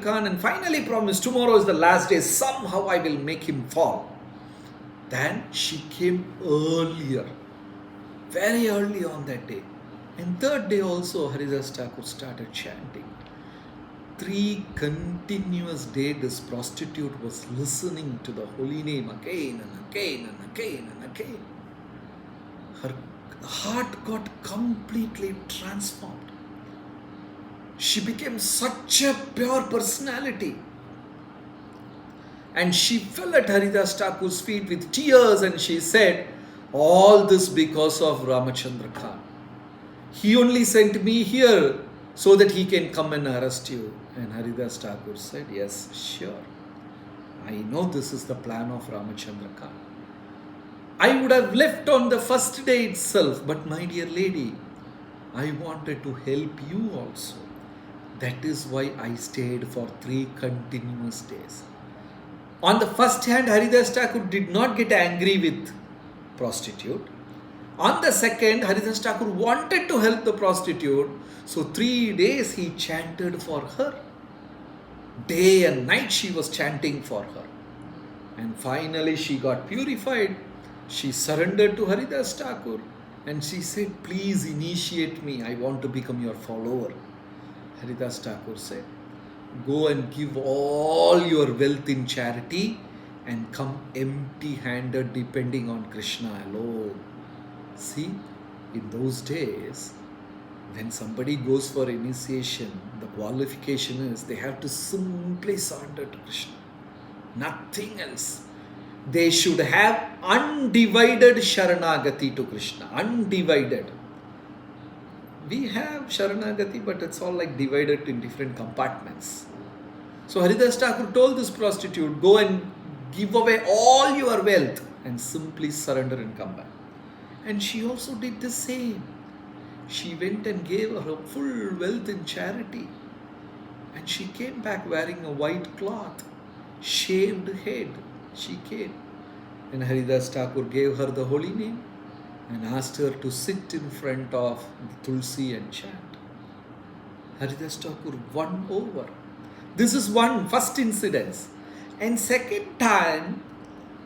Khan and finally promised tomorrow is the last day, somehow I will make him fall. Then she came earlier, very early on that day. And third day also Haridas Thakur started chanting. 3 continuous days this prostitute was listening to the holy name again and again and again and again. Her heart got completely transformed. She became such a pure personality. And she fell at Haridas Thakur's feet with tears and she said, all this because of Ramachandra Khan. He only sent me here so that he can come and arrest you. And Haridas Thakur said, yes, sure. I know this is the plan of Ramachandra Khan. I would have left on the first day itself, but my dear lady, I wanted to help you also. That is why I stayed for 3 continuous days. On the first hand, Haridas Thakur did not get angry with prostitute. On the second, Haridas Thakur wanted to help the prostitute. So 3 days he chanted for her. Day and night she was chanting for her. And finally she got purified. She surrendered to Haridas Thakur. And she said, please initiate me. I want to become your follower. Haridas Thakur said, go and give all your wealth in charity and come empty-handed depending on Krishna alone. See, in those days, when somebody goes for initiation, the qualification is they have to simply surrender to Krishna. Nothing else. They should have undivided Sharanagati to Krishna. Undivided. We have Sharanagati, but it's all like divided in different compartments. So Haridas Thakur told this prostitute, go and give away all your wealth and simply surrender and come back. And she also did the same. She went and gave her full wealth in charity. And she came back wearing a white cloth, shaved head. She came. And Haridas Thakur gave her the holy name and asked her to sit in front of Tulsi and chant. Haridas Thakur won over. This is first incident. And second time,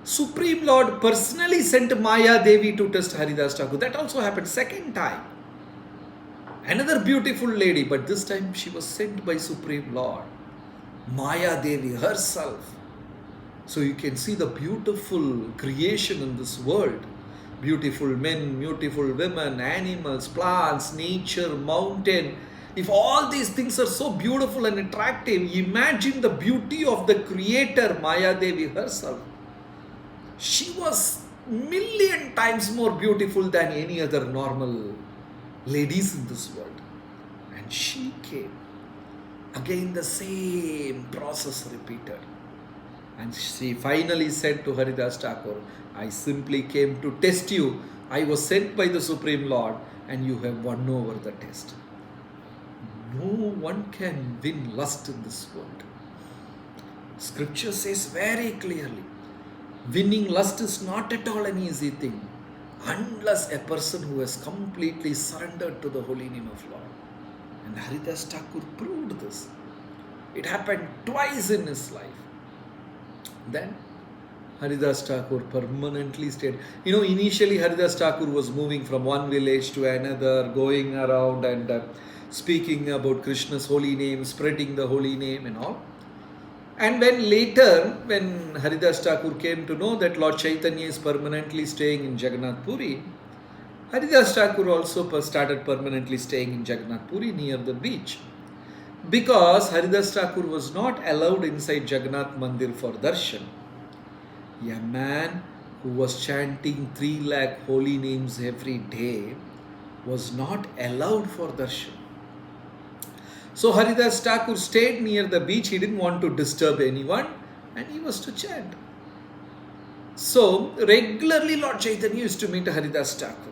Supreme Lord personally sent Maya Devi to test Haridas Thakur. That also happened second time. Another beautiful lady, but this time she was sent by Supreme Lord. Maya Devi herself. So you can see the beautiful creation in this world. Beautiful men, beautiful women, animals, plants, nature, mountain. If all these things are so beautiful and attractive, imagine the beauty of the creator, Maya Devi herself. She was million times more beautiful than any other normal ladies in this world. And she came. Again the same process repeated. And she finally said to Haridas Thakur, I simply came to test you. I was sent by the Supreme Lord and you have won over the test. No one can win lust in this world. Scripture says very clearly, winning lust is not at all an easy thing unless a person who has completely surrendered to the holy name of Lord. And Haridas Thakur proved this. It happened twice in his life. Then Haridas Thakur permanently stayed. Initially Haridas Thakur was moving from one village to another, going around and speaking about Krishna's holy name, spreading the holy name and all. And when Haridas Thakur came to know that Lord Chaitanya is permanently staying in Jagannath Puri, Haridas Thakur also started permanently staying in Jagannath Puri near the beach. Because Haridas Thakur was not allowed inside Jagannath Mandir for darshan. A man who was chanting 3 lakh holy names every day was not allowed for darshan. So Haridas Thakur stayed near the beach. He didn't want to disturb anyone and he was to chant. So regularly Lord Chaitanya used to meet Haridas Thakur.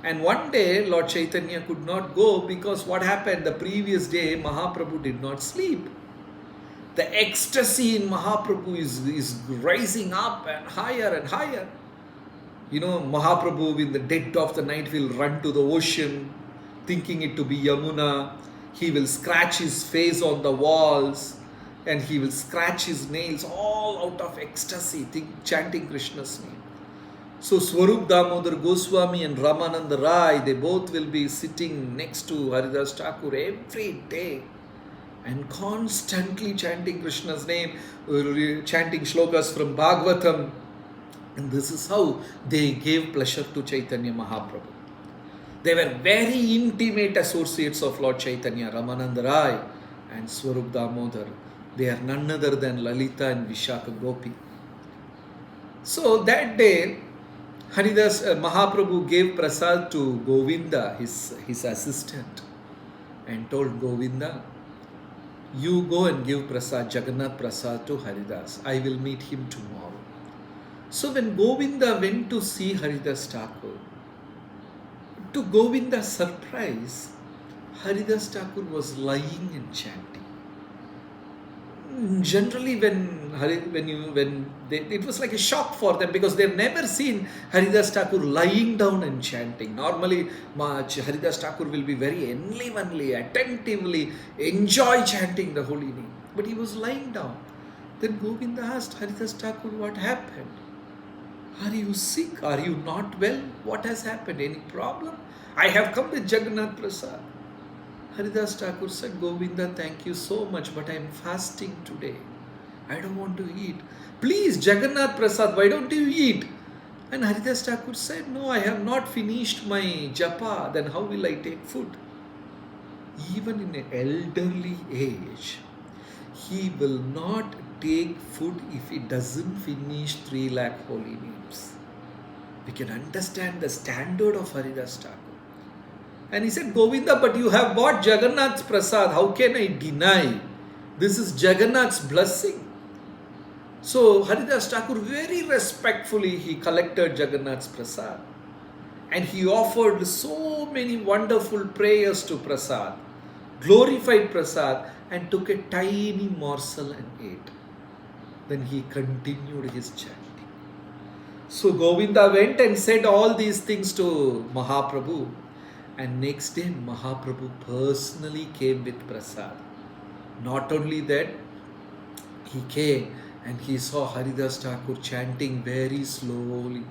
And one day Lord Chaitanya could not go because what happened? The previous day Mahaprabhu did not sleep. The ecstasy in Mahaprabhu is rising up and higher and higher. Mahaprabhu in the dead of the night will run to the ocean thinking it to be Yamuna. He will scratch his face on the walls and he will scratch his nails all out of ecstasy, chanting Krishna's name. So Swarup Damodar Goswami and Ramananda Rai, they both will be sitting next to Haridas Thakur every day and constantly chanting Krishna's name, chanting shlokas from Bhagavatam. And this is how they gave pleasure to Chaitanya Mahaprabhu. They were very intimate associates of Lord Chaitanya, Ramananda Rai and Swarup Damodar. They are none other than Lalita and Vishaka Gopi. So that day, Haridas Mahaprabhu gave prasad to Govinda, his assistant, and told Govinda, you go and give prasad, Jagannath prasad to Haridas. I will meet him tomorrow. So when Govinda went to see Haridas Thakur, to Govinda's surprise, Haridas Thakur was lying and chanting. Generally, it was like a shock for them because they've never seen Haridas Thakur lying down and chanting. Normally, Haridas Thakur will be very enlivenly, attentively enjoy chanting the holy name. But he was lying down. Then Govinda asked Haridas Thakur, what happened? Are you sick? Are you not well? What has happened? Any problem? I have come with Jagannath Prasad. Haridas Thakur said, Govinda, thank you so much, but I am fasting today. I don't want to eat. Please, Jagannath Prasad, why don't you eat? And Haridas Thakur said, no, I have not finished my japa. Then how will I take food? Even in an elderly age, he will not take food if he doesn't finish 3 lakh holy names. We can understand the standard of Haridas Thakur. And he said, Govinda, but you have bought Jagannath's prasad. How can I deny? This is Jagannath's blessing. So Haridas Thakur very respectfully, he collected Jagannath's prasad. And he offered so many wonderful prayers to prasad, glorified prasad, and took a tiny morsel and ate. Then he continued his chanting. So Govinda went and said all these things to Mahaprabhu. And next day, Mahaprabhu personally came with prasad. Not only that, he came and he saw Haridas Thakur chanting very slowly.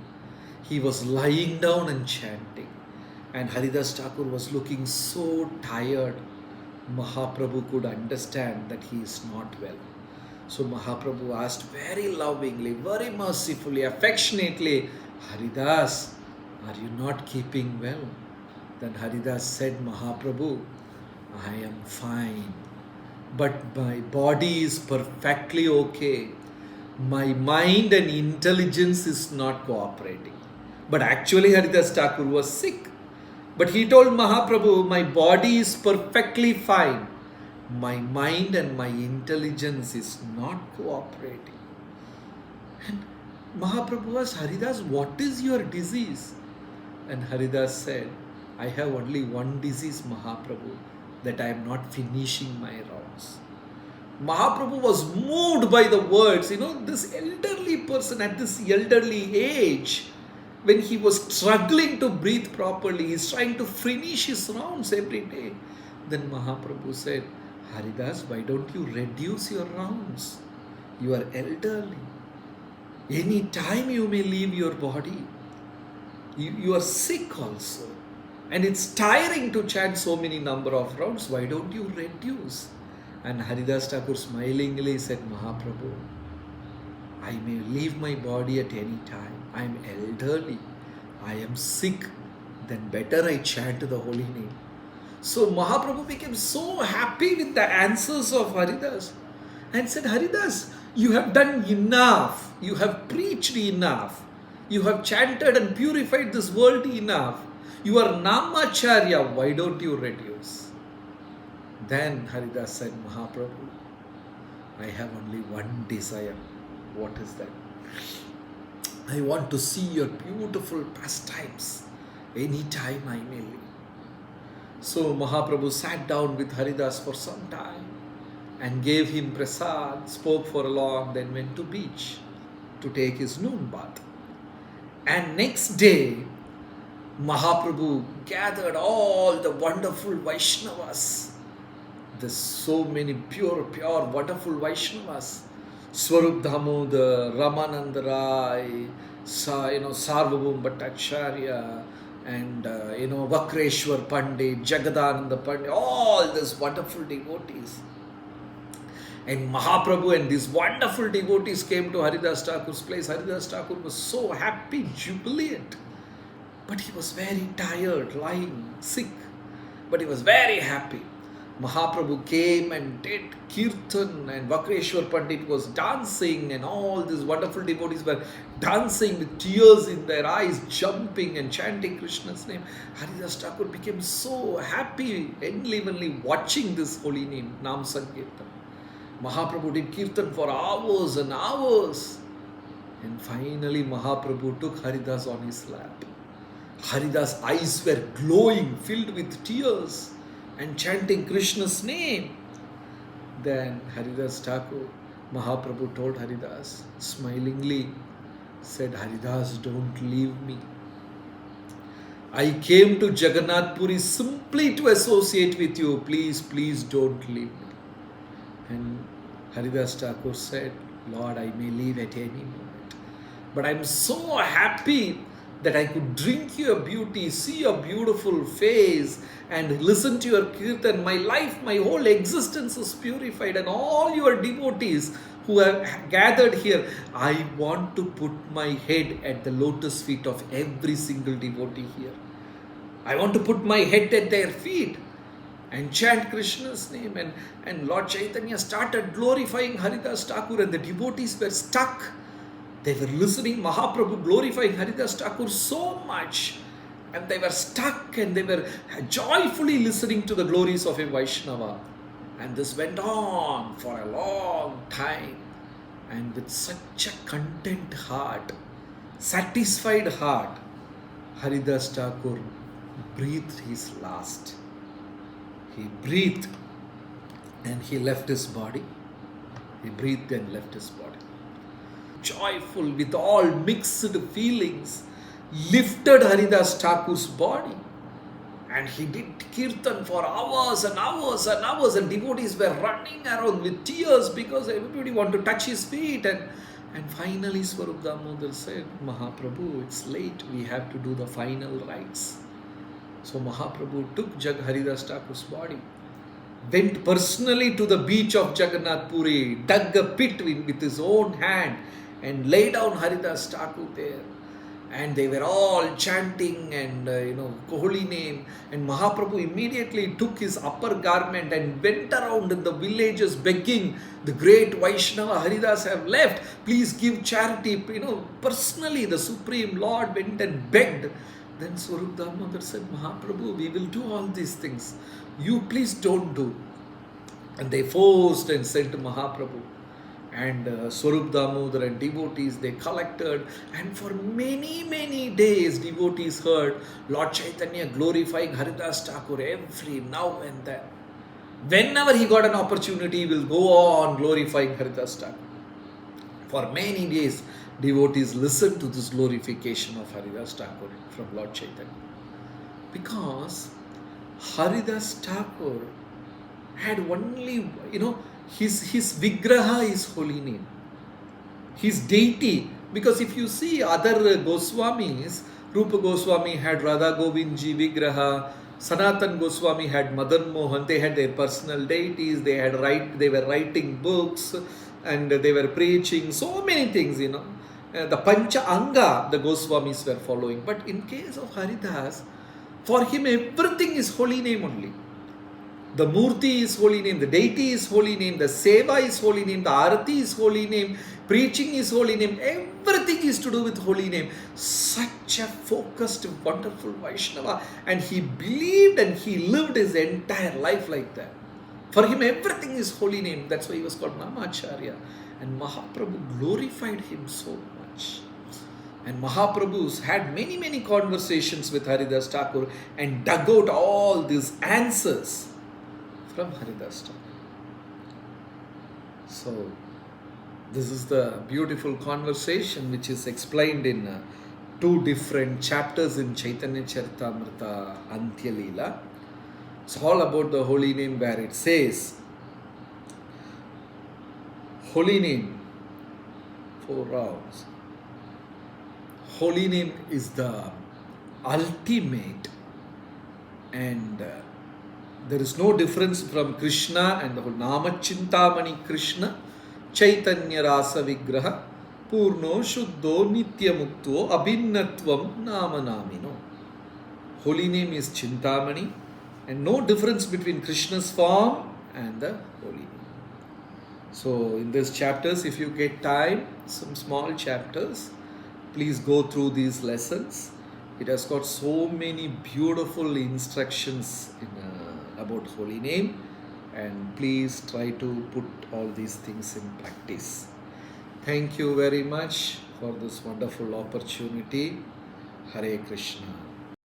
He was lying down and chanting. And Haridas Thakur was looking so tired. Mahaprabhu could understand that he is not well. So Mahaprabhu asked very lovingly, very mercifully, affectionately, Haridas, are you not keeping well? Then Haridas said, Mahaprabhu, I am fine, but my body is perfectly okay. My mind and intelligence is not cooperating. But actually Haridas Thakur was sick. But he told Mahaprabhu, my body is perfectly fine. My mind and my intelligence is not cooperating. And Mahaprabhu asked, Haridas, what is your disease? And Haridas said, I have only one disease, Mahaprabhu, that I am not finishing my rounds. Mahaprabhu was moved by the words. This elderly person at this elderly age, when he was struggling to breathe properly, he's trying to finish his rounds every day. Then Mahaprabhu said, Haridas, why don't you reduce your rounds? You are elderly. Any time you may leave your body. You are sick also. And it's tiring to chant so many number of rounds. Why don't you reduce? And Haridas Thakur smilingly said, Mahaprabhu, I may leave my body at any time. I am elderly. I am sick. Then better I chant the holy name. So Mahaprabhu became so happy with the answers of Haridas and said, Haridas, you have done enough. You have preached enough. You have chanted and purified this world enough. You are Namacharya, why don't you reduce? Then Haridas said, Mahaprabhu, I have only one desire. What is that? I want to see your beautiful pastimes anytime I may live. So Mahaprabhu sat down with Haridas for some time and gave him prasad, spoke for a long, then went to beach to take his noon bath. And next day, Mahaprabhu gathered all the wonderful Vaishnavas There's so many pure, wonderful Vaishnavas. Swarup Damodar, Ramananda Rai, Sarvabhaum Bhattacharya, and Vakreshwar Pandit, Jagadananda Pandit, all these wonderful devotees. And Mahaprabhu and these wonderful devotees came to Haridas Thakur's place. Haridas Thakur was so happy, jubilant. But he was very tired, lying sick. But he was very happy. Mahaprabhu came and did kirtan, and Vakreshwar Pandit was dancing, and all these wonderful devotees were dancing with tears in their eyes, jumping and chanting Krishna's name. Haridas Thakur became so happy, enlivenly watching this holy name, Nam Sankirtan. Mahaprabhu did kirtan for hours and hours. And finally Mahaprabhu took Haridas on his lap. Haridas' eyes were glowing, filled with tears, and chanting Krishna's name. Then Haridas Thakur, Mahaprabhu told Haridas, smilingly said, Haridas, don't leave me. I came to Jagannath Puri simply to associate with you. Please, please don't leave me. And Haridas Thakur said, Lord, I may leave at any moment, but I'm so happy that I could drink your beauty, see your beautiful face, and listen to your kirtan. My life, my whole existence is purified, and all your devotees who have gathered here, I want to put my head at the lotus feet of every single devotee here. I want to put my head at their feet and chant Krishna's name. And Lord Chaitanya started glorifying Haridas Thakur, and the devotees were stuck. They were listening Mahaprabhu glorifying Haridas Thakur so much, and they were stuck, and they were joyfully listening to the glories of a Vaishnava. And this went on for a long time, and with such a content heart, satisfied heart, Haridas Thakur breathed his last. He breathed and he left his body. He breathed and left his body. Joyful, with all mixed feelings, lifted Haridas Thakur's body. And he did kirtan for hours and hours and hours, and devotees were running around with tears because everybody wanted to touch his feet. And finally Swarup Damodar said, Mahaprabhu, it's late, we have to do the final rites. So Mahaprabhu took Haridas Thakur's body, went personally to the beach of Jagannath Puri, dug a pit with his own hand, and laid down Haridas Thakur there. And they were all chanting and holy name. And Mahaprabhu immediately took his upper garment and went around in the villages begging, the great Vaishnava Haridas have left, please give charity. Personally the Supreme Lord went and begged. Then Swarup Damodar said, Mahaprabhu, we will do all these things. You please don't do. And they forced and sent to Mahaprabhu. And Swarup Damodar and devotees, they collected, and for many, many days devotees heard Lord Chaitanya glorifying Haridas Thakur every now and then. Whenever he got an opportunity, he will go on glorifying Haridas Thakur. For many days, devotees listened to this glorification of Haridas Thakur from Lord Chaitanya. Because Haridas Thakur had only, his Vigraha is holy name. His deity, because if you see other Goswamis, Rupa Goswami had Radha Govindji Vigraha, Sanatan Goswami had Madan Mohan, they had their personal deities, they were writing books, and they were preaching so many things, the Pancha Anga the Goswamis were following. But in case of Haridas, for him everything is holy name only. The Murti is holy name, the deity is holy name, the Seva is holy name, the Arati is holy name, preaching is holy name, everything is to do with holy name. Such a focused, wonderful Vaishnava, and he believed and he lived his entire life like that. For him everything is holy name, that's why he was called Namacharya. And Mahaprabhu glorified him so much. And Mahaprabhu had many, many conversations with Haridas Thakur and dug out all these answers from Haridas Thakur. So, this is the beautiful conversation which is explained in two different chapters in Chaitanya Charitamrita Antya Leela. It's all about the holy name, where it says, holy name, 4 rounds. Holy name is the ultimate, and there is no difference from Krishna and the whole Namachintamani Krishna, Chaitanya Rasa Vigraha, Purno Shuddho Nityamukto Abhinnatvam Namanamino. Holy name is Chintamani, and no difference between Krishna's form and the holy name. So in these chapters, if you get time, some small chapters, please go through these lessons. It has got so many beautiful instructions about holy name, and please try to put all these things in practice. Thank you very much for this wonderful opportunity. Hare Krishna.